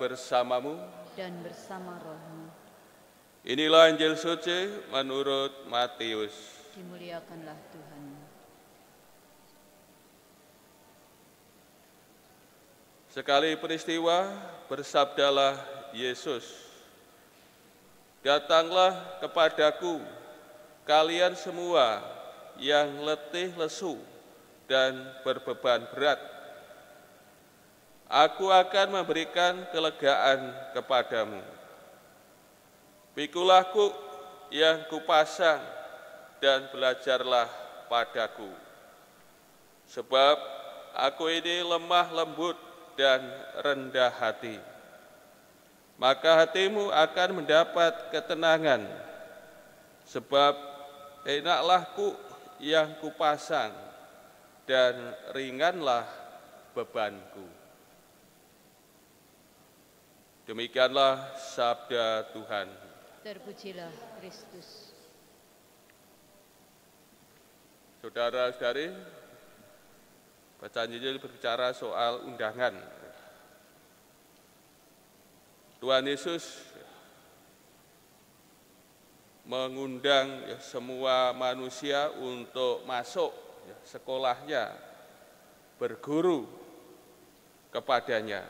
bersamamu dan bersama rohmu. Inilah Injil suci menurut Matius. Dimuliakanlah Tuhan. Sekali peristiwa bersabdalah Yesus, "Datanglah kepadaku kalian semua yang letih lesu dan berbeban berat. Aku akan memberikan kelegaan kepadamu. Pikulah kuk yang kupasang dan belajarlah padaku. Sebab aku ini lemah lembut dan rendah hati. Maka hatimu akan mendapat ketenangan. Sebab enaklah kuk yang kupasang dan ringanlah bebanku." Demikianlah sabda Tuhan. Terpujilah Kristus. Saudara-saudari, bacaan Injil berbicara soal undangan. Tuhan Yesus mengundang semua manusia untuk masuk sekolahnya, berguru kepadanya.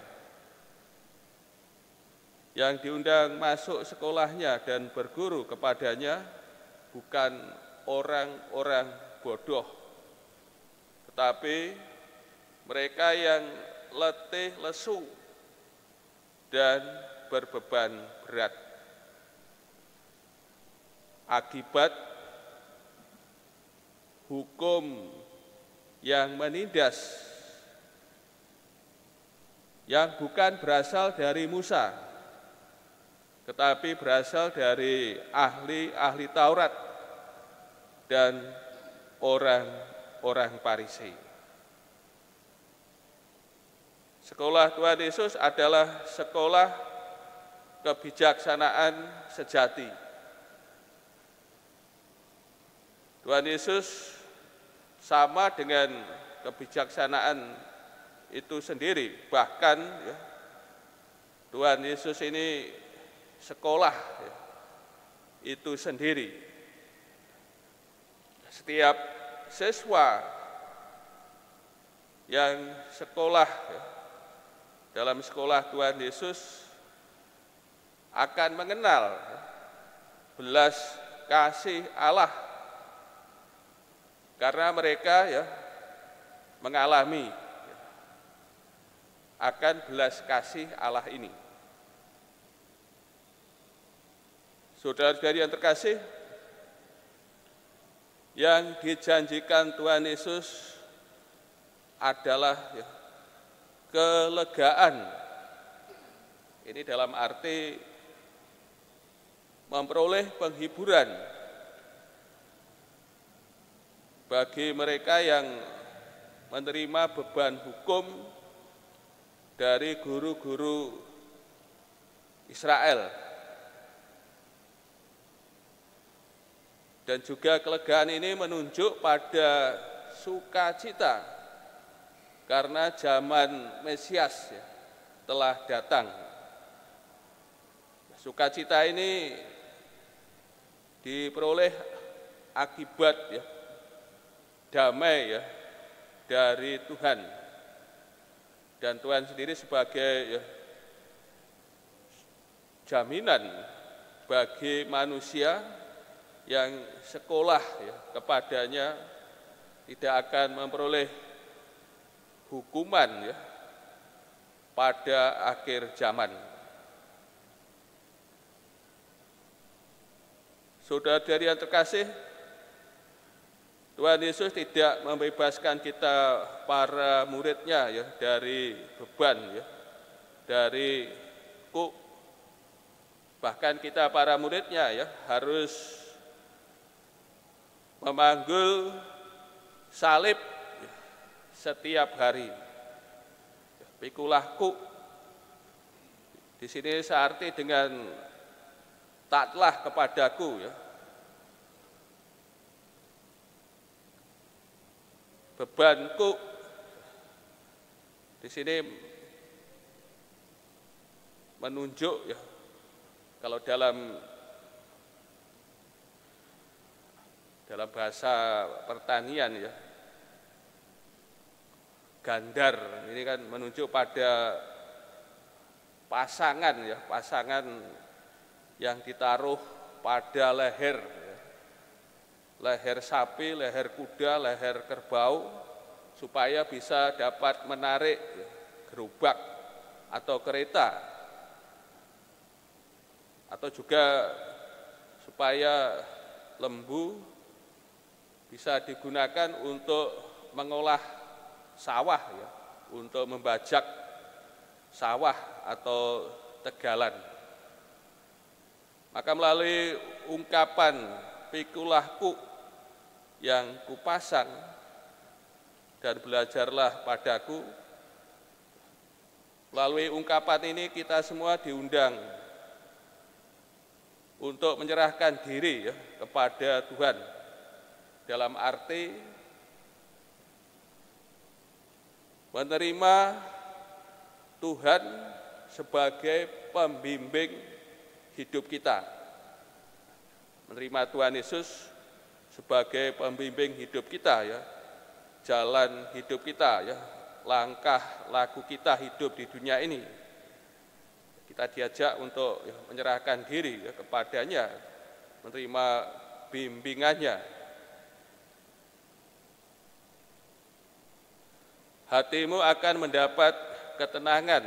Yang diundang masuk sekolahnya dan berguru kepadanya bukan orang-orang bodoh, tetapi mereka yang letih lesu dan berbeban berat akibat hukum yang menindas, yang bukan berasal dari Musa, tetapi berasal dari ahli-ahli Taurat dan orang-orang Farisi. Sekolah Tuhan Yesus adalah sekolah kebijaksanaan sejati. Tuhan Yesus sama dengan kebijaksanaan itu sendiri. Bahkan Tuhan Yesus ini sekolah itu sendiri. Setiap siswa yang sekolah dalam sekolah Tuhan Yesus akan mengenal belas kasih Allah, karena mereka mengalami akan belas kasih Allah ini. Saudara-saudari yang terkasih, yang dijanjikan Tuhan Yesus adalah kelegaan. Ini dalam arti memperoleh penghiburan bagi mereka yang menerima beban hukum dari guru-guru Israel. Dan juga kelegaan ini menunjuk pada sukacita karena zaman Mesias telah datang. Sukacita ini diperoleh akibat damai dari Tuhan, dan Tuhan sendiri sebagai jaminan bagi manusia yang sekolah kepadanya tidak akan memperoleh hukuman pada akhir zaman. Saudara-saudari yang terkasih, Tuhan Yesus tidak membebaskan kita para muridnya dari beban, dari kuk. Bahkan kita para muridnya harus memanggul salib setiap hari. Pikulah kuk. Di sini searti dengan taatlah kepadaku. Beban kuk di sini menunjuk ya, kalau dalam bahasa pertanian ya, gandar ini kan menunjuk pada pasangan ya, pasangan yang ditaruh pada leher ya. Leher sapi, leher kuda, leher kerbau, supaya bisa dapat menarik ya, gerobak atau kereta, atau juga supaya lembu bisa digunakan untuk mengolah sawah ya, untuk membajak sawah atau tegalan. Maka melalui ungkapan pikulahku yang kupasang dan belajarlah padaku, melalui ungkapan ini kita semua diundang untuk menyerahkan diri ya, kepada Tuhan, dalam arti menerima Tuhan sebagai pembimbing hidup kita, menerima Tuhan Yesus sebagai pembimbing hidup kita ya, jalan hidup kita ya, langkah laku kita hidup di dunia ini. Kita diajak untuk ya, menyerahkan diri ya, kepadanya, menerima bimbingannya. Hatimu akan mendapat ketenangan.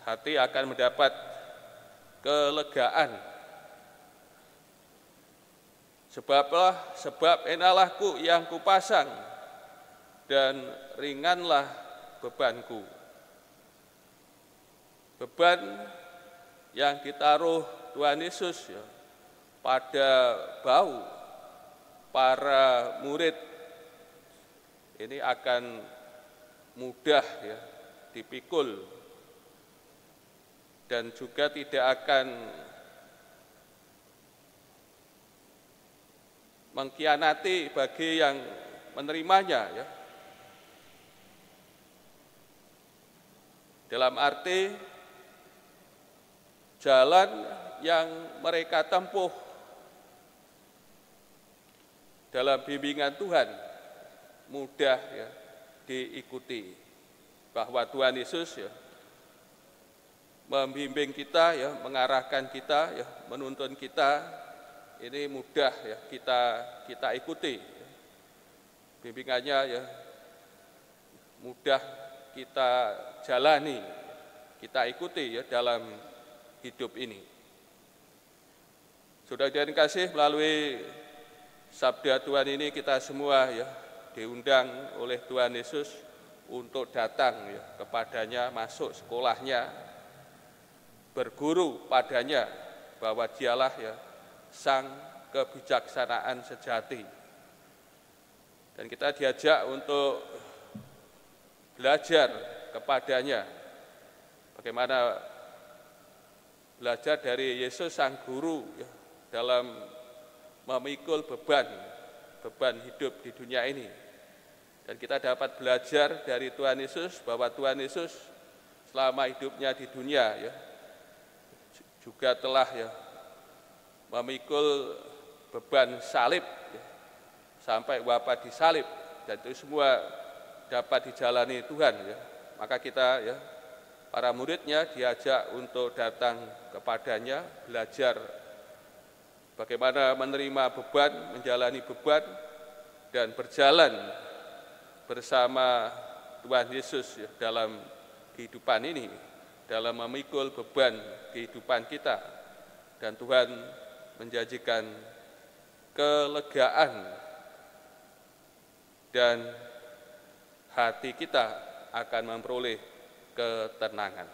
Hati akan mendapat kelegaan. Sebab enaklah yang kupasang dan ringanlah bebanku. Beban yang ditaruh Tuhan Yesus ya, pada bau para murid ini akan mudah ya, dipikul, dan juga tidak akan mengkhianati bagi yang menerimanya ya. Dalam arti jalan yang mereka tempuh dalam bimbingan Tuhan mudah ya, diikuti, bahwa Tuhan Yesus ya, membimbing kita ya, mengarahkan kita ya, menuntun kita, ini mudah ya kita ikuti. Bimbingannya ya mudah kita jalani, kita ikuti ya dalam hidup ini. Saudara-saudara yang kasih, melalui sabda Tuhan ini kita semua ya diundang oleh Tuhan Yesus untuk datang ya kepadanya, masuk sekolahnya, berguru padanya, bahwa dialah ya sang kebijaksanaan sejati. Dan kita diajak untuk belajar kepadanya, bagaimana belajar dari Yesus sang guru ya, dalam memikul beban hidup di dunia ini. Dan kita dapat belajar dari Tuhan Yesus, bahwa Tuhan Yesus selama hidupnya di dunia ya juga telah ya memikul beban salib ya, sampai wafat di salib, dan itu semua dapat dijalani Tuhan ya. Maka kita ya, para muridnya, diajak untuk datang kepadanya, belajar bagaimana menerima beban, menjalani beban, dan berjalan bersama Tuhan Yesus ya, dalam kehidupan ini, dalam memikul beban kehidupan kita. Dan Tuhan menjanjikan kelegaan, dan hati kita akan memperoleh ketenangan.